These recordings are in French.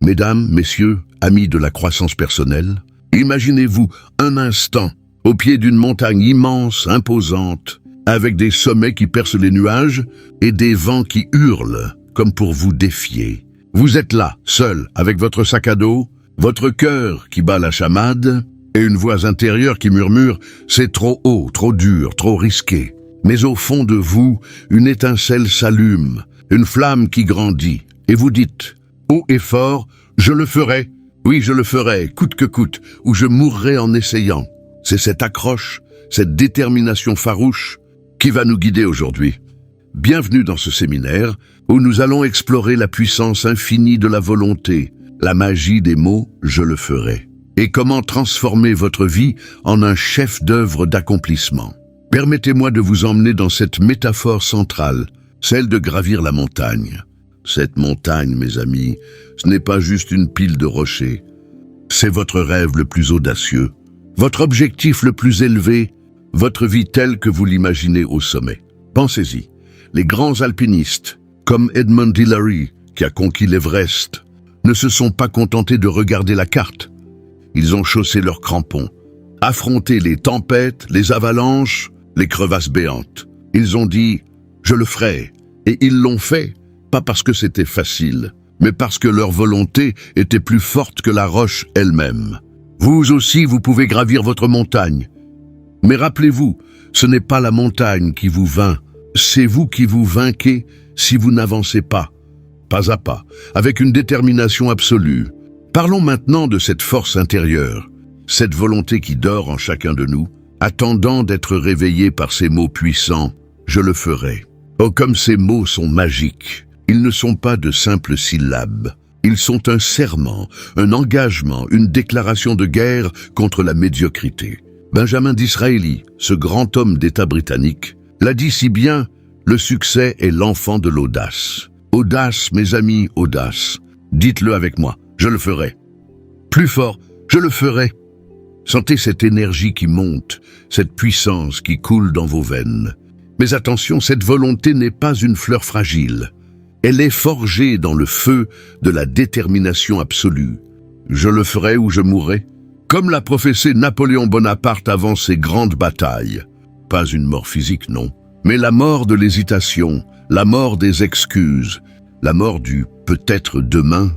Mesdames, messieurs, amis de la croissance personnelle, imaginez-vous un instant au pied d'une montagne immense, imposante, avec des sommets qui percent les nuages et des vents qui hurlent comme pour vous défier. Vous êtes là, seul, avec votre sac à dos, votre cœur qui bat la chamade et une voix intérieure qui murmure « c'est trop haut, trop dur, trop risqué ». Mais au fond de vous, une étincelle s'allume, une flamme qui grandit, et vous dites haut et fort « je le ferai, oui je le ferai, coûte que coûte, ou je mourrai en essayant ». C'est cette accroche, cette détermination farouche qui va nous guider aujourd'hui. Bienvenue dans ce séminaire où nous allons explorer la puissance infinie de la volonté, la magie des mots « je le ferai » et comment transformer votre vie en un chef-d'œuvre d'accomplissement. Permettez-moi de vous emmener dans cette métaphore centrale, celle de gravir la montagne. Cette montagne, mes amis, ce n'est pas juste une pile de rochers. C'est votre rêve le plus audacieux, votre objectif le plus élevé, votre vie telle que vous l'imaginez au sommet. Pensez-y, les grands alpinistes, comme Edmund Hillary, qui a conquis l'Everest, ne se sont pas contentés de regarder la carte. Ils ont chaussé leurs crampons, affronté les tempêtes, les avalanches, les crevasses béantes. Ils ont dit « je le ferai » et ils l'ont fait, pas parce que c'était facile, mais parce que leur volonté était plus forte que la roche elle-même. Vous aussi, vous pouvez gravir votre montagne. Mais rappelez-vous, ce n'est pas la montagne qui vous vainc, c'est vous qui vous vainquez si vous n'avancez pas à pas, avec une détermination absolue. Parlons maintenant de cette force intérieure, cette volonté qui dort en chacun de nous, attendant d'être réveillée par ces mots puissants « je le ferai ». Oh, comme ces mots sont magiques, ils ne sont pas de simples syllabes. Ils sont un serment, un engagement, une déclaration de guerre contre la médiocrité. Benjamin Disraeli, ce grand homme d'État britannique, l'a dit si bien, le succès est l'enfant de l'audace. Audace, mes amis, audace. Dites-le avec moi, je le ferai. Plus fort, je le ferai. Sentez cette énergie qui monte, cette puissance qui coule dans vos veines. Mais attention, cette volonté n'est pas une fleur fragile. Elle est forgée dans le feu de la détermination absolue. Je le ferai ou je mourrai. Comme l'a prophétisé Napoléon Bonaparte avant ses grandes batailles. Pas une mort physique, non, mais la mort de l'hésitation, la mort des excuses, la mort du peut-être demain.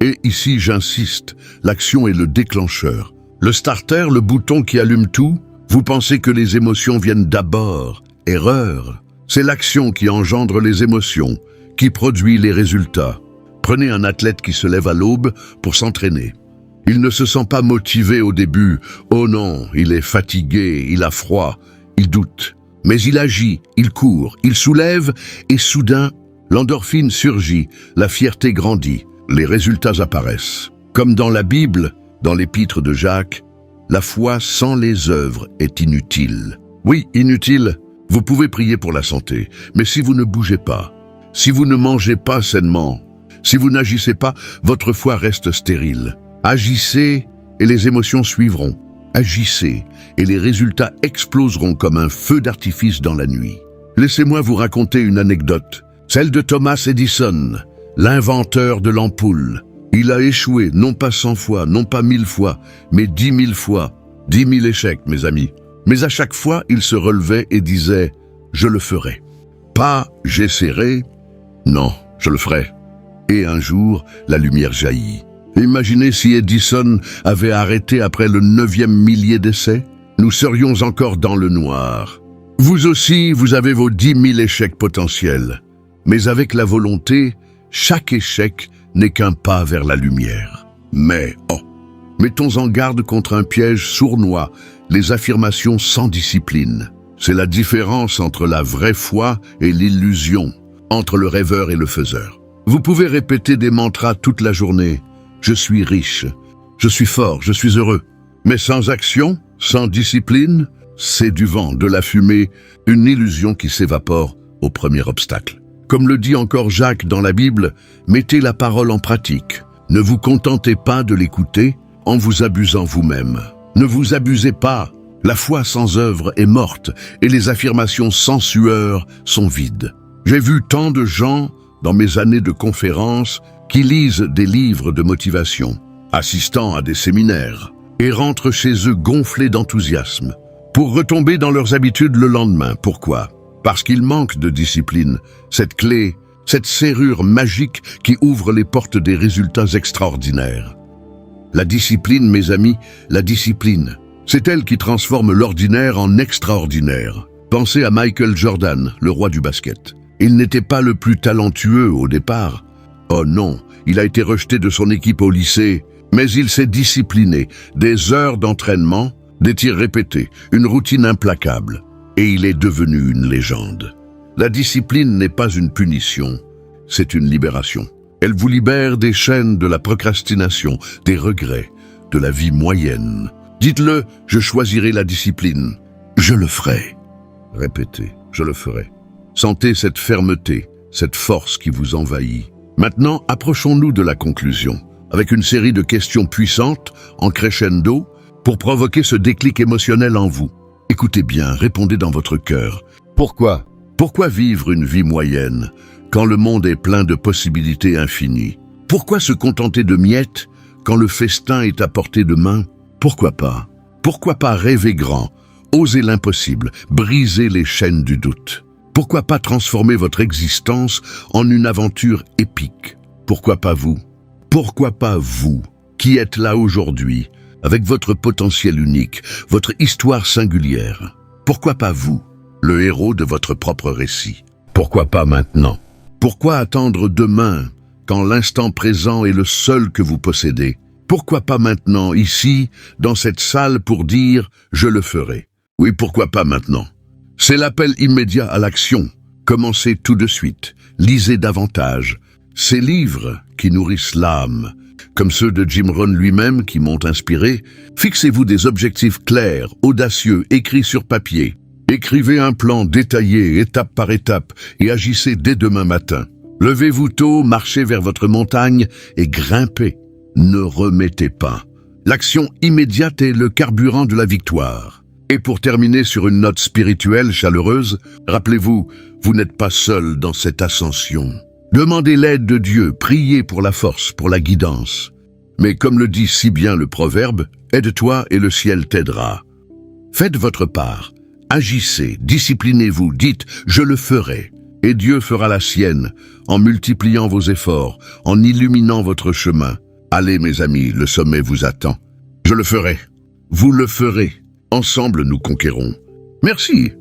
Et ici, j'insiste, l'action est le déclencheur. Le starter, le bouton qui allume tout, vous pensez que les émotions viennent d'abord. Erreur. C'est l'action qui engendre les émotions, qui produit les résultats. Prenez un athlète qui se lève à l'aube pour s'entraîner. Il ne se sent pas motivé au début. Oh non, il est fatigué, il a froid, il doute. Mais il agit, il court, il soulève et soudain, l'endorphine surgit, la fierté grandit, les résultats apparaissent. Comme dans la Bible, dans l'épître de Jacques, la foi sans les œuvres est inutile. Oui, inutile. Vous pouvez prier pour la santé, mais si vous ne bougez pas, si vous ne mangez pas sainement, si vous n'agissez pas, votre foi reste stérile. Agissez et les émotions suivront. Agissez et les résultats exploseront comme un feu d'artifice dans la nuit. Laissez-moi vous raconter une anecdote, celle de Thomas Edison, l'inventeur de l'ampoule. Il a échoué non pas 100 fois, non pas 1000 fois, mais 10 000 fois. 10 000 échecs, mes amis. Mais à chaque fois, il se relevait et disait « je le ferai ». Pas « j'essaierai », non, je le ferai. Et un jour, la lumière jaillit. Imaginez si Edison avait arrêté après le 9e millier d'essais. Nous serions encore dans le noir. Vous aussi, vous avez vos 10 000 échecs potentiels. Mais avec la volonté, chaque échec n'est qu'un pas vers la lumière. Mais, mettons en garde contre un piège sournois, les affirmations sans discipline. C'est la différence entre la vraie foi et l'illusion, entre le rêveur et le faiseur. Vous pouvez répéter des mantras toute la journée. Je suis riche, je suis fort, je suis heureux. Mais sans action, sans discipline, c'est du vent, de la fumée, une illusion qui s'évapore au premier obstacle. Comme le dit encore Jacques dans la Bible, mettez la parole en pratique. Ne vous contentez pas de l'écouter en vous abusant vous-même. Ne vous abusez pas. La foi sans œuvre est morte et les affirmations sans sueur sont vides. J'ai vu tant de gens, dans mes années de conférences, qui lisent des livres de motivation, assistant à des séminaires, et rentrent chez eux gonflés d'enthousiasme, pour retomber dans leurs habitudes le lendemain. Pourquoi? Parce qu'ils manquent de discipline, cette clé, cette serrure magique qui ouvre les portes des résultats extraordinaires. La discipline, mes amis, la discipline, c'est elle qui transforme l'ordinaire en extraordinaire. Pensez à Michael Jordan, le roi du basket. Il n'était pas le plus talentueux au départ. Oh non, il a été rejeté de son équipe au lycée, mais il s'est discipliné. Des heures d'entraînement, des tirs répétés, une routine implacable. Et il est devenu une légende. La discipline n'est pas une punition, c'est une libération. Elle vous libère des chaînes de la procrastination, des regrets, de la vie moyenne. Dites-le, je choisirai la discipline. Je le ferai. Répétez, je le ferai. Sentez cette fermeté, cette force qui vous envahit. Maintenant, approchons-nous de la conclusion, avec une série de questions puissantes, en crescendo, pour provoquer ce déclic émotionnel en vous. Écoutez bien, répondez dans votre cœur. Pourquoi? Pourquoi vivre une vie moyenne, quand le monde est plein de possibilités infinies? Pourquoi se contenter de miettes, quand le festin est à portée de main? Pourquoi pas? Pourquoi pas rêver grand, oser l'impossible, briser les chaînes du doute? Pourquoi pas transformer votre existence en une aventure épique? Pourquoi pas vous? Pourquoi pas vous, qui êtes là aujourd'hui, avec votre potentiel unique, votre histoire singulière? Pourquoi pas vous, le héros de votre propre récit? Pourquoi pas maintenant? Pourquoi attendre demain, quand l'instant présent est le seul que vous possédez? Pourquoi pas maintenant, ici, dans cette salle, pour dire « je le ferai ». Oui, pourquoi pas maintenant? C'est l'appel immédiat à l'action. Commencez tout de suite. Lisez davantage. Ces livres qui nourrissent l'âme, comme ceux de Jim Rohn lui-même qui m'ont inspiré, fixez-vous des objectifs clairs, audacieux, écrits sur papier. Écrivez un plan détaillé, étape par étape, et agissez dès demain matin. Levez-vous tôt, marchez vers votre montagne et grimpez. Ne remettez pas. L'action immédiate est le carburant de la victoire. Et pour terminer sur une note spirituelle chaleureuse, rappelez-vous, vous n'êtes pas seul dans cette ascension. Demandez l'aide de Dieu, priez pour la force, pour la guidance. Mais comme le dit si bien le proverbe, aide-toi et le ciel t'aidera. Faites votre part, agissez, disciplinez-vous, dites « je le ferai ». Et Dieu fera la sienne, en multipliant vos efforts, en illuminant votre chemin. Allez mes amis, le sommet vous attend. Je le ferai. Vous le ferez. Ensemble nous conquérons. Merci.